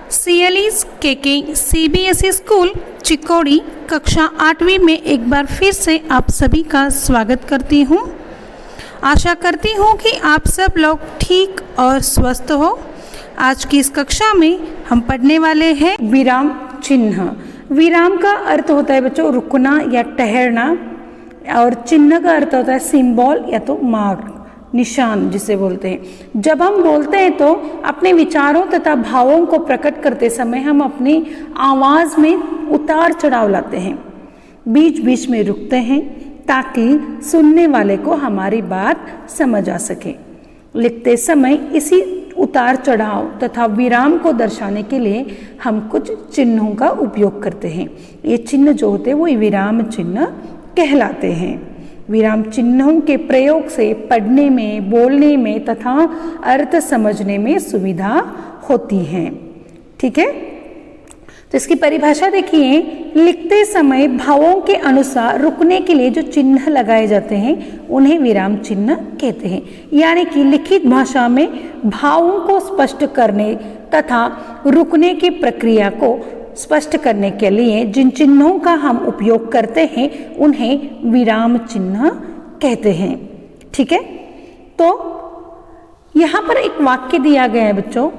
CLE's KK CBSE school Chikodi कक्षा 8वीं में एक बार फिर से आप सभी का स्वागत करती हूँ। आशा करती हूँ कि आप सब लोग ठीक और स्वस्थ हो। आज की इस कक्षा में हम पढ़ने वाले हैं विराम चिन्ह। विराम का अर्थ होता है बच्चों रुकना या ठहरना, और चिन्ह का अर्थ होता है सिंबल या तो मार्क, निशान जिसे बोलते हैं। जब हम बोलते हैं तो अपने विचारों तथा भावों को प्रकट करते समय हम अपनी आवाज़ में उतार चढ़ाव लाते हैं, बीच बीच में रुकते हैं ताकि सुनने वाले को हमारी बात समझ आ सके। लिखते समय इसी उतार चढ़ाव तथा विराम को दर्शाने के लिए हम कुछ चिन्हों का उपयोग करते हैं। ये चिन्ह जो होते हैं वो विराम चिन्ह कहलाते हैं। विराम चिन्हों के प्रयोग से पढ़ने में, बोलने में तथा अर्थ समझने में सुविधा होती है। ठीक है, तो इसकी परिभाषा देखिए। लिखते समय भावों के अनुसार रुकने के लिए जो चिन्ह लगाए जाते हैं उन्हें विराम चिन्ह कहते हैं। यानी कि लिखित भाषा में भावों को स्पष्ट करने तथा रुकने की प्रक्रिया को स्पष्ट करने के लिए जिन चिन्हों का हम उपयोग करते हैं उन्हें विराम चिन्ह कहते हैं। ठीक है, तो यहाँ पर एक वाक्य दिया गया है बच्चों,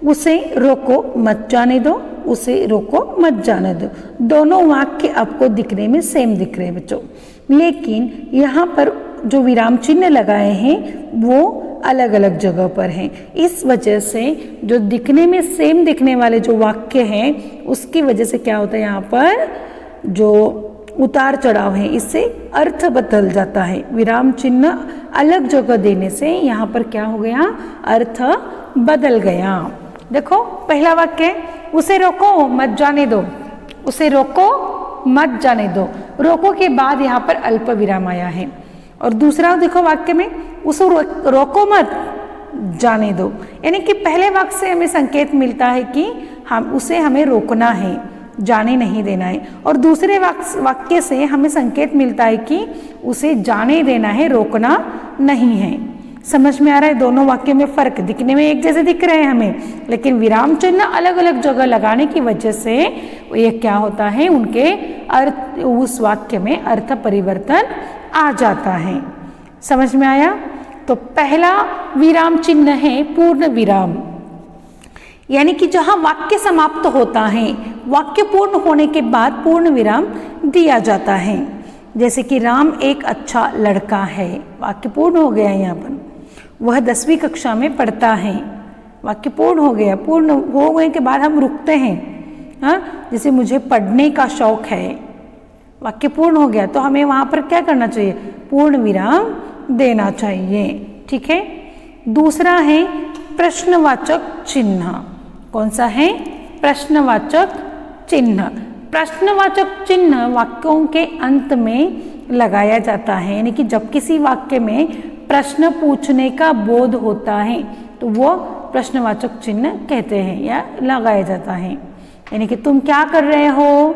उसे रोको मत जाने दो, उसे रोको मत जाने दो। दोनों वाक्य आपको दिखने में सेम दिख रहे हैं बच्चों, लेकिन यहाँ पर जो विराम चिन्ह लगाए हैं वो अलग अलग जगह पर हैं। इस वजह से जो दिखने में सेम दिखने वाले जो वाक्य हैं उसकी वजह से क्या होता है, यहाँ पर जो उतार चढ़ाव है इससे अर्थ बदल जाता है। विराम चिन्ह अलग जगह देने से यहाँ पर क्या हो गया, अर्थ बदल गया। देखो पहला वाक्य, उसे रोको मत जाने दो, उसे रोको मत जाने दो। रोको के बाद यहाँ पर अल्प विराम आया है। और दूसरा देखो वाक्य में, उसे रोको मत जाने दो, यानी कि पहले वाक्य से हमें संकेत मिलता है कि हमें रोकना है, जाने नहीं देना है। और दूसरे वाक्य से हमें संकेत मिलता है कि उसे जाने देना है, रोकना नहीं है। समझ में आ रहा है? दोनों वाक्य में फर्क, दिखने में एक जैसे दिख रहे हैं हमें, लेकिन विराम चिन्ह अलग अलग जगह लगाने की वजह से ये क्या होता है, उनके अर्थ, उस वाक्य में अर्थ परिवर्तन आ जाता है। समझ में आया? तो पहला विराम चिन्ह है पूर्ण विराम, यानी कि जहां वाक्य समाप्त होता है, वाक्य पूर्ण होने के बाद पूर्ण विराम दिया जाता है। जैसे कि राम एक अच्छा लड़का है, वाक्य पूर्ण हो गया है। यहाँ पर वह 10वीं कक्षा में पढ़ता है, वाक्य पूर्ण हो गया। पूर्ण हो गए के बाद हम रुकते हैं, हाँ, जैसे मुझे पढ़ने का शौक है, वाक्य पूर्ण हो गया, तो हमें वहाँ पर क्या करना चाहिए, पूर्ण विराम देना चाहिए। ठीक है, दूसरा है प्रश्नवाचक चिन्ह। कौन सा है? प्रश्नवाचक चिन्ह। प्रश्नवाचक चिन्ह वाक्यों के अंत में लगाया जाता है, यानी कि जब किसी वाक्य में प्रश्न पूछने का बोध होता है तो वो प्रश्नवाचक चिन्ह कहते हैं या लगाया जाता है। यानी कि तुम क्या कर रहे हो,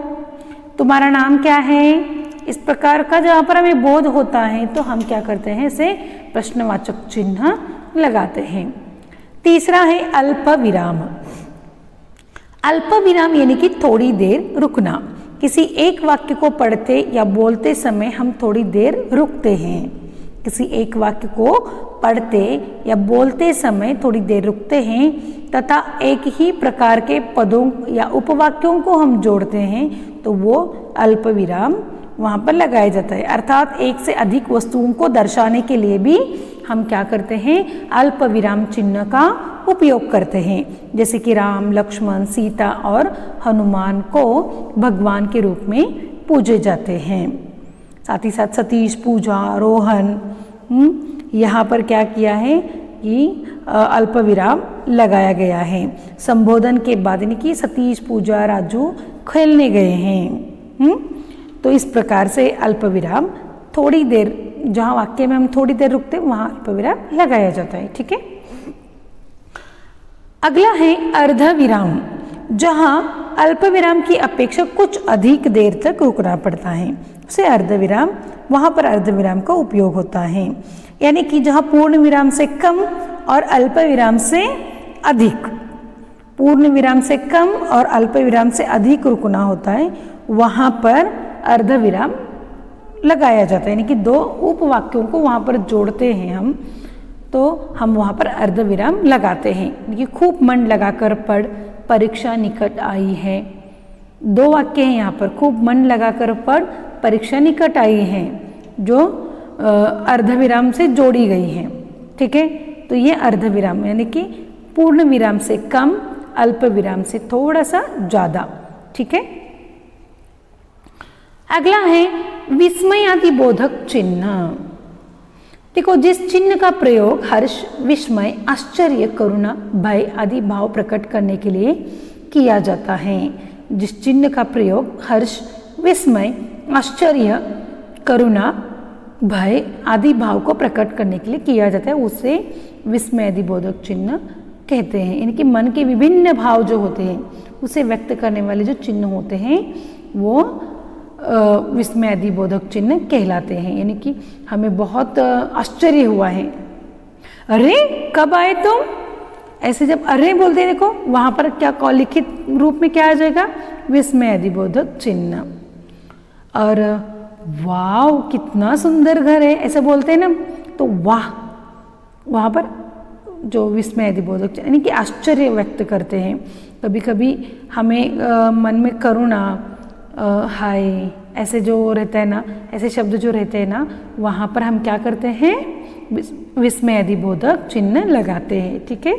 तुम्हारा नाम क्या है, इस प्रकार का जहाँ पर हमें बोध होता है तो हम क्या करते हैं, इसे प्रश्नवाचक चिन्ह लगाते हैं। तीसरा है अल्प विराम। अल्प विराम यानी कि थोड़ी देर रुकना। किसी एक वाक्य को पढ़ते या बोलते समय हम थोड़ी देर रुकते हैं। किसी एक वाक्य को पढ़ते या बोलते समय थोड़ी देर रुकते हैं तथा एक ही प्रकार के पदों या उपवाक्यों को हम जोड़ते हैं तो वो अल्प विराम वहाँ पर लगाया जाता है। अर्थात एक से अधिक वस्तुओं को दर्शाने के लिए भी हम क्या करते हैं, अल्प विराम चिन्ह का उपयोग करते हैं। जैसे कि राम, लक्ष्मण, सीता और हनुमान को भगवान के रूप में पूजे जाते हैं। साथ ही साथ सतीश, पूजा, रोहन, यहाँ पर क्या किया है कि अल्प विराम लगाया गया है। संबोधन के बाद यानी कि सतीश, पूजा, राजू खेलने गए हैं। तो इस प्रकार से अल्प विराम थोड़ी देर, जहाँ वाक्य में हम थोड़ी देर रुकते हैं वहाँ अल्प विराम लगाया जाता है। ठीक है, अगला है अर्ध विराम, जहाँ अल्प विराम की अपेक्षा कुछ अधिक देर तक रुकना पड़ता है, उसे अर्ध विराम, वहाँ पर अर्ध विराम का उपयोग होता है। यानी कि जहाँ पूर्ण विराम से कम और अल्प विराम से अधिक पूर्ण विराम से कम और अल्प विराम से अधिक रुकना होता है, वहाँ पर अर्ध विराम लगाया जाता है। यानी कि दो उपवाक्यों को वहाँ पर जोड़ते हैं हम, तो हम वहाँ पर अर्ध विराम लगाते हैं। यानी कि खूब मन लगाकर पढ़, परीक्षा निकट आई है। दो वाक्य हैं यहाँ पर, खूब मन लगाकर पढ़, परीक्षा निकट आई है, जो अर्ध विराम से जोड़ी गई है। ठीक है, तो ये अर्ध विराम यानी कि पूर्ण विराम से कम, अल्प विराम से थोड़ा सा ज्यादा। ठीक है, अगला है विस्मयादिबोधक चिन्ह। देखो, जिस चिन्ह का प्रयोग हर्ष, विस्मय, आश्चर्य, करुणा, भय आदि भाव प्रकट करने के लिए किया जाता है, जिस चिन्ह का प्रयोग हर्ष, विस्मय, आश्चर्य, करुणा, भय आदि भाव को प्रकट करने के लिए किया जाता है, उसे विस्मयादिबोधक चिन्ह कहते हैं। यानी कि मन के विभिन्न भाव जो होते हैं उसे व्यक्त करने वाले जो चिन्ह होते हैं वो विस्मयादिबोधक चिन्ह कहलाते हैं। यानी कि हमें बहुत आश्चर्य हुआ है, अरे कब आए तुम, ऐसे जब अरे बोलते हैं, देखो वहां पर क्या लिखित रूप में क्या आ जाएगा, विस्मयादिबोधक चिन्ह। और वाह कितना सुंदर घर है, ऐसे बोलते हैं ना, तो वाह वहां पर जो विस्मयादिबोधक यानी कि आश्चर्य व्यक्त करते हैं। कभी कभी हमें मन में करुणा, हाय ऐसे जो रहता है ना, ऐसे शब्द जो रहते हैं ना, वहाँ पर हम क्या करते हैं, विस्मयादिबोधक चिन्ह लगाते हैं। ठीक है,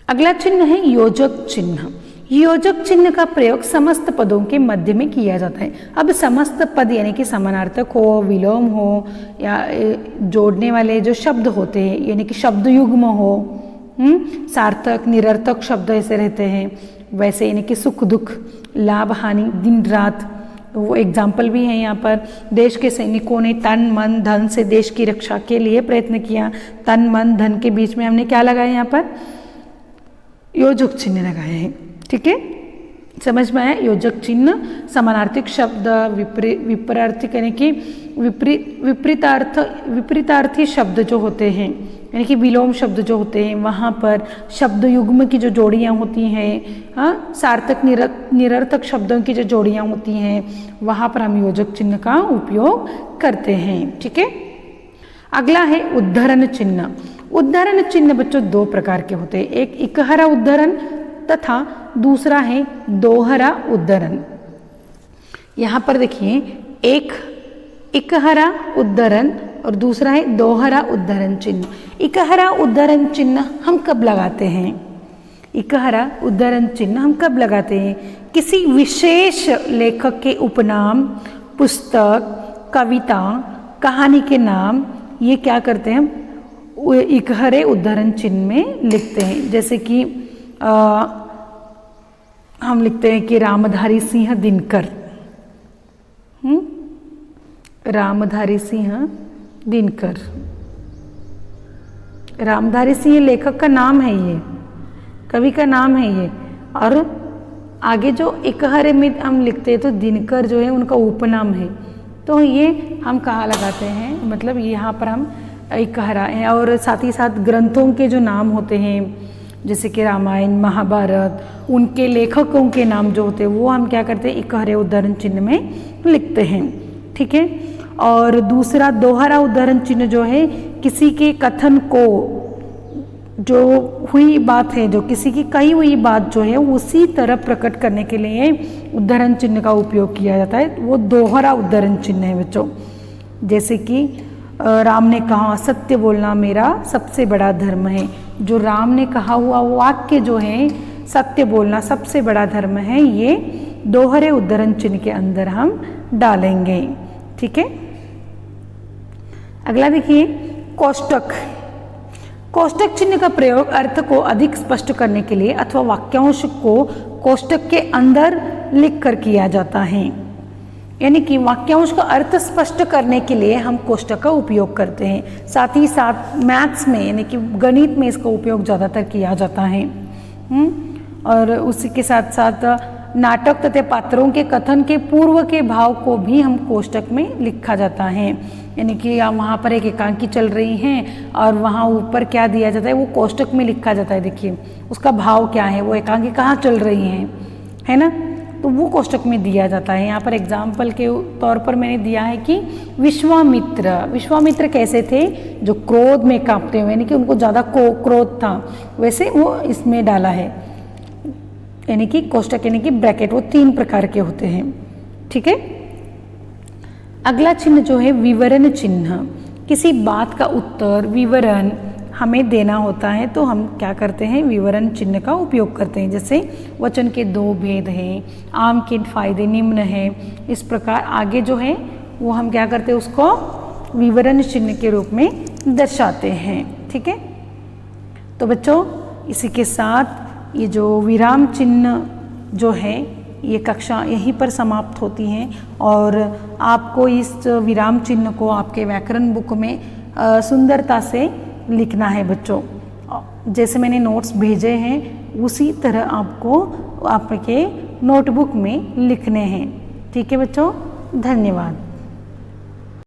अगला चिन्ह है योजक चिन्ह। योजक चिन्ह का प्रयोग समस्त पदों के मध्य में किया जाता है। अब समस्त पद यानी कि समानार्थक हो, विलोम हो, या जोड़ने वाले जो शब्द होते हैं यानी कि शब्द युग्म हो, सार्थक निरर्थक शब्द ऐसे रहते हैं, वैसे यानी कि सुख दुख, लाभ हानि, दिन रात, तो वो एग्जाम्पल भी है यहाँ पर। देश के सैनिकों ने तन मन धन से देश की रक्षा के लिए प्रयत्न किया। तन मन धन के बीच में हमने क्या लगाया, यहाँ पर योजक चिन्ह लगाए हैं। ठीक है, समझ में आया। योजक चिन्ह समानार्थिक शब्द, विपरीतार्थी यानी कि विपरीतार्थी शब्द जो होते हैं यानी कि विलोम शब्द जो होते हैं, वहाँ पर शब्द युग्म की जो जोड़ियाँ होती हैं, हाँ, सार्थक निरर्थक शब्दों की जो जोड़ियाँ होती हैं, वहाँ पर हम योजक चिन्ह का उपयोग करते हैं। ठीक है, अगला है उद्धरण चिन्ह। उद्धरण चिन्ह बच्चों दो प्रकार के होते हैं, एक इकहरा उद्धरण तथा दूसरा है दोहरा उद्धरण। यहाँ पर देखिए, एक इकहरा उद्धरण और दूसरा है दोहरा उद्धरण चिन्ह। इकहरा उद्धरण चिन्ह हम कब लगाते हैं, इकहरा उद्धरण चिन्ह हम कब लगाते हैं, किसी विशेष लेखक के उपनाम, पुस्तक, कविता, कहानी के नाम, ये क्या करते हैं हम इकहरे उद्धरण चिन्ह में लिखते हैं। जैसे कि हम लिखते हैं कि रामधारी सिंह दिनकर, रामधारी सिंह दिनकर, रामधारी सिंह लेखक का नाम है, ये कवि का नाम है ये, और आगे जो इकहरे में हम लिखते हैं तो दिनकर जो है उनका उपनाम है, तो ये हम कहाँ लगाते हैं, मतलब यहाँ पर हम इकहरा है। और साथ ही साथ ग्रंथों के जो नाम होते हैं जैसे कि रामायण, महाभारत, उनके लेखकों के नाम जो होते हैं वो हम क्या करते हैं, इकहरे उद्धरण चिन्ह में लिखते हैं। ठीक है, और दूसरा दोहरा उद्धरण चिन्ह जो है किसी के कथन को, जो हुई बात है, जो किसी की कही हुई बात जो है उसी तरह प्रकट करने के लिए उद्धरण चिन्ह का उपयोग किया जाता है, वो दोहरा उद्धरण चिन्ह है बच्चों। जैसे कि राम ने कहा, सत्य बोलना मेरा सबसे बड़ा धर्म है। जो राम ने कहा हुआ वाक्य जो है, सत्य बोलना सबसे बड़ा धर्म है, ये दोहरे उद्धरण चिन्ह के अंदर हम डालेंगे। ठीक है, अगला देखिए कोष्टक। कोष्टक चिन्ह का प्रयोग अर्थ को अधिक स्पष्ट करने के लिए अथवा वाक्यांश को कोष्टक के अंदर लिखकर किया जाता है। यानी कि वाक्यांश का अर्थ स्पष्ट करने के लिए हम कोष्टक का उपयोग करते हैं। साथ ही साथ मैथ्स में यानी कि गणित में इसका उपयोग ज़्यादातर किया जाता है। और उसी के साथ साथ नाटक तथा पात्रों के कथन के पूर्व के भाव को भी हम कोष्टक में लिखा जाता है। यानी कि वहाँ पर एक एकांकी चल रही हैं और वहाँ ऊपर क्या दिया जाता है वो कोष्टक में लिखा जाता है। देखिए उसका भाव क्या है, वो एकांकी कहाँ चल रही हैं, है ना, तो वो कोष्टक में दिया जाता है। यहाँ पर एग्जाम्पल के तौर पर मैंने दिया है कि विश्वामित्र कैसे थे, जो क्रोध में कांपते हुए, यानी कि उनको ज़्यादा क्रोध था, वैसे वो इसमें डाला है। यानी कि कोष्टक यानी कि ब्रैकेट वो 3 प्रकार के होते हैं। ठीक है। अगला चिन्ह जो है विवरण चिन्ह। किसी बात का उत्तर विवरण हमें देना होता है तो हम क्या करते हैं, विवरण चिन्ह का उपयोग करते हैं। जैसे वचन के 2 भेद हैं, आम के फायदे निम्न हैं, इस प्रकार आगे जो है वो हम क्या करते हैं, उसको विवरण चिन्ह के रूप में दर्शाते हैं। ठीक है। तो बच्चों इसी के साथ ये जो विराम चिन्ह जो है ये कक्षा यहीं पर समाप्त होती है और आपको इस विराम चिन्ह को आपके व्याकरण बुक में सुंदरता से लिखना है बच्चों। जैसे मैंने नोट्स भेजे हैं उसी तरह आपको आपके नोटबुक में लिखने हैं। ठीक है बच्चों, धन्यवाद।